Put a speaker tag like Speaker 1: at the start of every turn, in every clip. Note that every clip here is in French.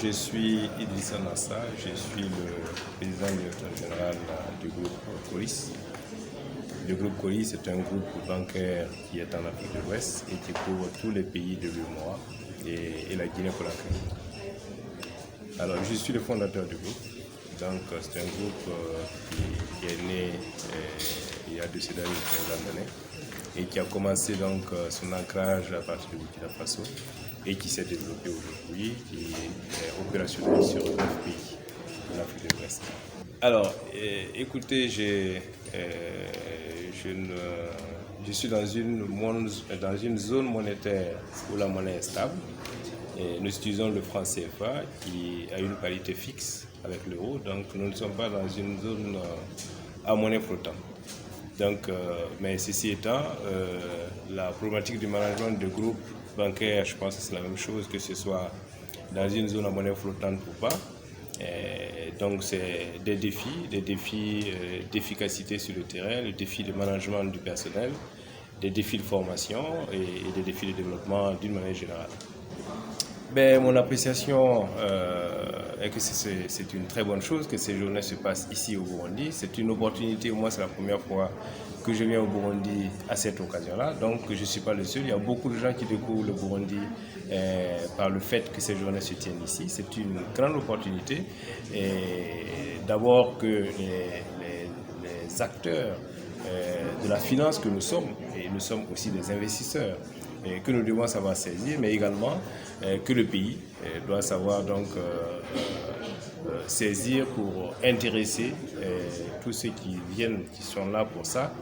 Speaker 1: Je suis Idrissa Nassa, je suis le président directeur général du groupe Coris. Le groupe Coris est un groupe bancaire qui est en Afrique de l'Ouest et qui couvre tous les pays de l'UEMOA et la Guinée-Conakry. Alors, je suis le fondateur du groupe. Donc, c'est un groupe qui est né il y a de cela une quinzaine d'années et qui a commencé donc son ancrage à partir du Burkina Faso et qui s'est développé aujourd'hui, qui est opérationnel sur 9 pays de l'Afrique de l'Ouest. Alors, écoutez, je suis dans une zone monétaire où la monnaie est stable. Et nous utilisons le franc CFA qui a une parité fixe avec l'euro, donc nous ne sommes pas dans une zone à monnaie flottante. Donc, mais ceci étant, la problématique du management de groupe bancaire, je pense que c'est la même chose que ce soit dans une zone à monnaie flottante ou pas. Donc c'est des défis d'efficacité sur le terrain, le défi de management du personnel, des défis de formation et des défis de développement d'une manière générale. Ben, mon appréciation est que c'est une très bonne chose que ces journées se passent ici au Burundi. C'est une opportunité, moi c'est la première fois que je viens au Burundi à cette occasion-là. Donc je ne suis pas le seul, il y a beaucoup de gens qui découvrent le Burundi par le fait que ces journées se tiennent ici. C'est une grande opportunité. D'abord que les acteurs de la finance que nous sommes, et nous sommes aussi des investisseurs, que nous devons savoir saisir, mais également que le pays doit savoir donc saisir pour intéresser tous ceux qui viennent, qui sont là pour ça,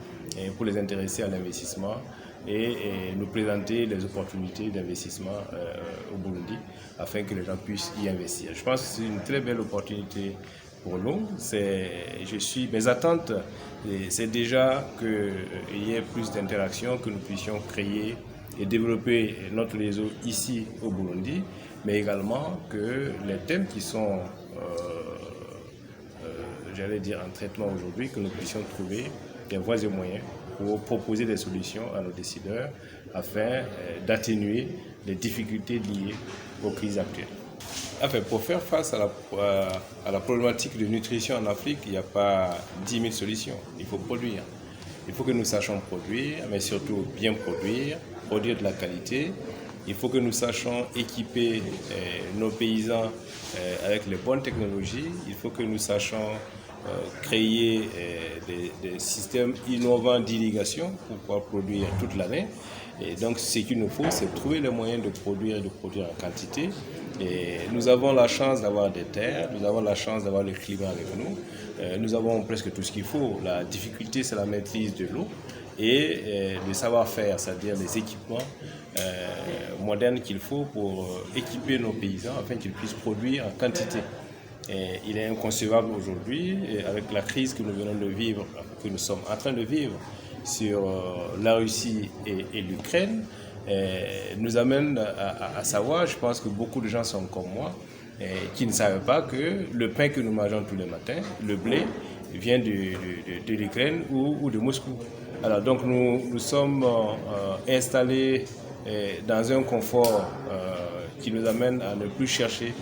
Speaker 1: pour les intéresser à l'investissement et nous présenter les opportunités d'investissement au Burundi afin que les gens puissent y investir. Je pense que c'est une très belle opportunité pour nous. Mes attentes, c'est déjà qu'il y ait plus d'interactions, que nous puissions créer et développer notre réseau ici au Burundi, mais également que les thèmes qui sont, j'allais dire, en traitement aujourd'hui, que nous puissions trouver des voies et moyens pour proposer des solutions à nos décideurs afin d'atténuer les difficultés liées aux crises actuelles. Enfin, pour faire face à la problématique de nutrition en Afrique, il n'y a pas 10 000 solutions. Il faut produire. Il faut que nous sachions produire, mais surtout bien produire de la qualité. Il faut que nous sachions équiper nos paysans avec les bonnes technologies. Il faut que nous sachions créer des systèmes innovants d'irrigation pour pouvoir produire toute l'année. Et donc, ce qu'il nous faut, c'est trouver les moyens de produire en quantité. Et nous avons la chance d'avoir des terres, nous avons la chance d'avoir le climat avec nous. Nous avons presque tout ce qu'il faut. La difficulté, c'est la maîtrise de l'eau et le savoir-faire, c'est-à-dire les équipements modernes qu'il faut pour équiper nos paysans afin qu'ils puissent produire en quantité. Et il est inconcevable aujourd'hui, avec la crise que nous venons de vivre, que nous sommes en train de vivre sur la Russie et l'Ukraine, nous amène à savoir, je pense que beaucoup de gens sont comme moi, qui ne savaient pas que le pain que nous mangeons tous les matins, le blé, vient de l'Ukraine ou de Moscou. Alors donc nous sommes installés dans un confort qui nous amène à ne plus chercher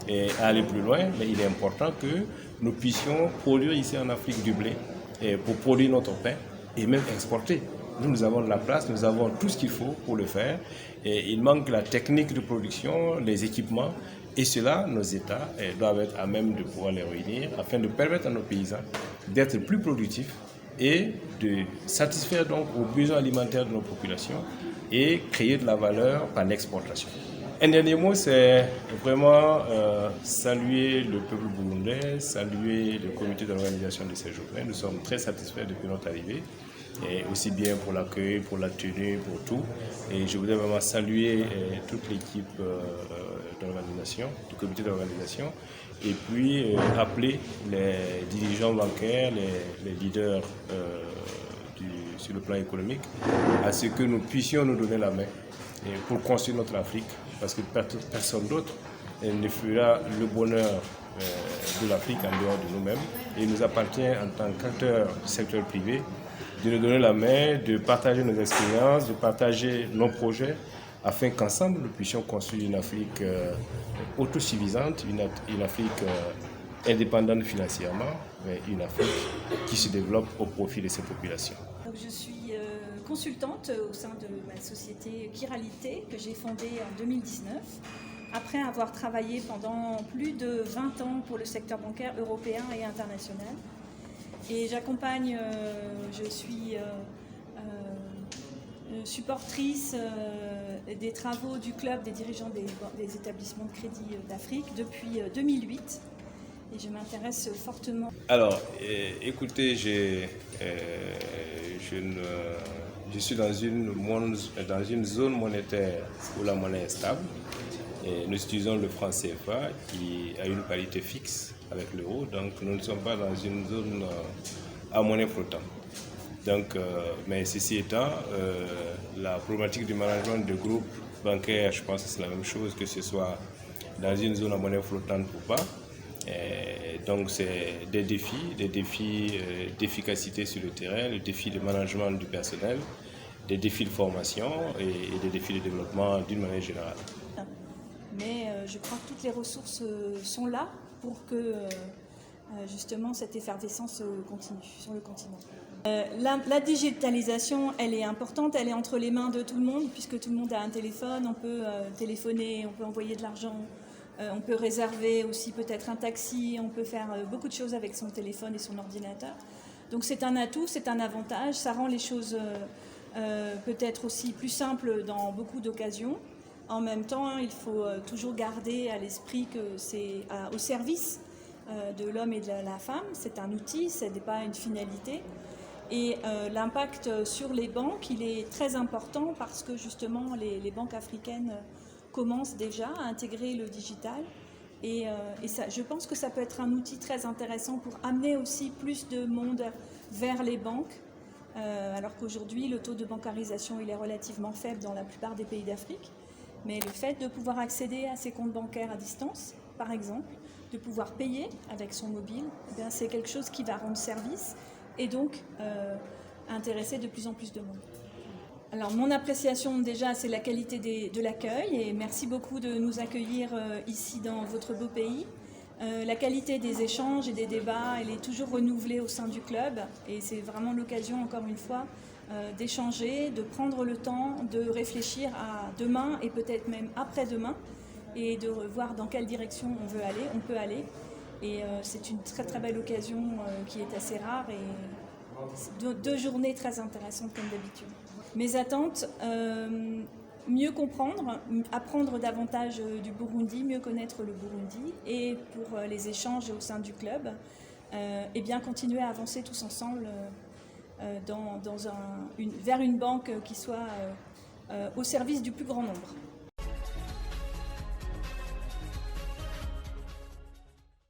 Speaker 1: et à aller plus loin, mais il est important que nous puissions produire ici en Afrique du blé pour produire notre pain et même exporter. Nous avons de la place, nous avons tout ce qu'il faut pour le faire. Et il manque la technique de production, les équipements, et cela, nos États doivent être à même de pouvoir les réunir afin de permettre à nos paysans d'être plus productifs et de satisfaire donc aux besoins alimentaires de nos populations et créer de la valeur par l'exportation. Un dernier mot, c'est vraiment saluer le peuple burundais, saluer le comité d'organisation de ces journées. Nous sommes très satisfaits depuis notre arrivée, et aussi bien pour l'accueil, pour la tenue, pour tout. Et je voudrais vraiment saluer toute l'équipe d'organisation, du comité d'organisation, et puis appeler les dirigeants bancaires, les leaders sur le plan économique, à ce que nous puissions nous donner la main pour construire notre Afrique, parce que personne d'autre ne fera le bonheur de l'Afrique en dehors de nous-mêmes. Et il nous appartient en tant qu'acteurs du secteur privé de nous donner la main, de partager nos expériences, de partager nos projets afin qu'ensemble nous puissions construire une Afrique autosuffisante, une Afrique indépendante financièrement, mais une Afrique qui se développe au profit de ses populations.
Speaker 2: Donc, je suis consultante au sein de ma société Kiralité que j'ai fondée en 2019, après avoir travaillé pendant plus de 20 ans pour le secteur bancaire européen et international. Et j'accompagne, je suis supportrice des travaux du club des dirigeants des établissements de crédit d'Afrique depuis 2008. Et je m'intéresse fortement.
Speaker 1: Alors, écoutez, je suis dans une zone monétaire où la monnaie est stable. Et nous utilisons le franc CFA qui a une parité fixe avec l'euro. Donc, nous ne sommes pas dans une zone à monnaie flottante. Donc, mais ceci étant, la problématique du management de groupe bancaire, je pense que c'est la même chose que ce soit dans une zone à monnaie flottante ou pas. Et donc, c'est des défis d'efficacité sur le terrain, le défi de management du personnel, des défis de formation et des défis de développement d'une manière générale.
Speaker 2: Mais je crois que toutes les ressources sont là pour que justement cette effervescence continue sur le continent. La digitalisation, elle est importante, elle est entre les mains de tout le monde puisque tout le monde a un téléphone, on peut téléphoner, on peut envoyer de l'argent, on peut réserver aussi peut-être un taxi, on peut faire beaucoup de choses avec son téléphone et son ordinateur. Donc c'est un atout, c'est un avantage, ça rend les choses peut-être aussi plus simples dans beaucoup d'occasions. En même temps, il faut toujours garder à l'esprit que c'est au service de l'homme et de la femme. C'est un outil, ce n'est pas une finalité. Et l'impact sur les banques, il est très important parce que justement les banques africaines commencent déjà à intégrer le digital. Et ça, je pense que ça peut être un outil très intéressant pour amener aussi plus de monde vers les banques. Alors qu'aujourd'hui, le taux de bancarisation il est relativement faible dans la plupart des pays d'Afrique. Mais le fait de pouvoir accéder à ses comptes bancaires à distance, par exemple, de pouvoir payer avec son mobile, eh bien, c'est quelque chose qui va rendre service et donc intéresser de plus en plus de monde. Alors mon appréciation déjà, c'est la qualité de l'accueil et merci beaucoup de nous accueillir ici dans votre beau pays. La qualité des échanges et des débats, elle est toujours renouvelée au sein du club et c'est vraiment l'occasion, encore une fois, d'échanger, de prendre le temps de réfléchir à demain et peut-être même après-demain et de voir dans quelle direction on peut aller. Et c'est une très très belle occasion qui est assez rare et deux journées très intéressantes comme d'habitude. Mes attentes, mieux comprendre, apprendre davantage du Burundi, mieux connaître le Burundi et pour les échanges au sein du club, et bien continuer à avancer tous ensemble vers une banque qui soit au service du plus grand nombre.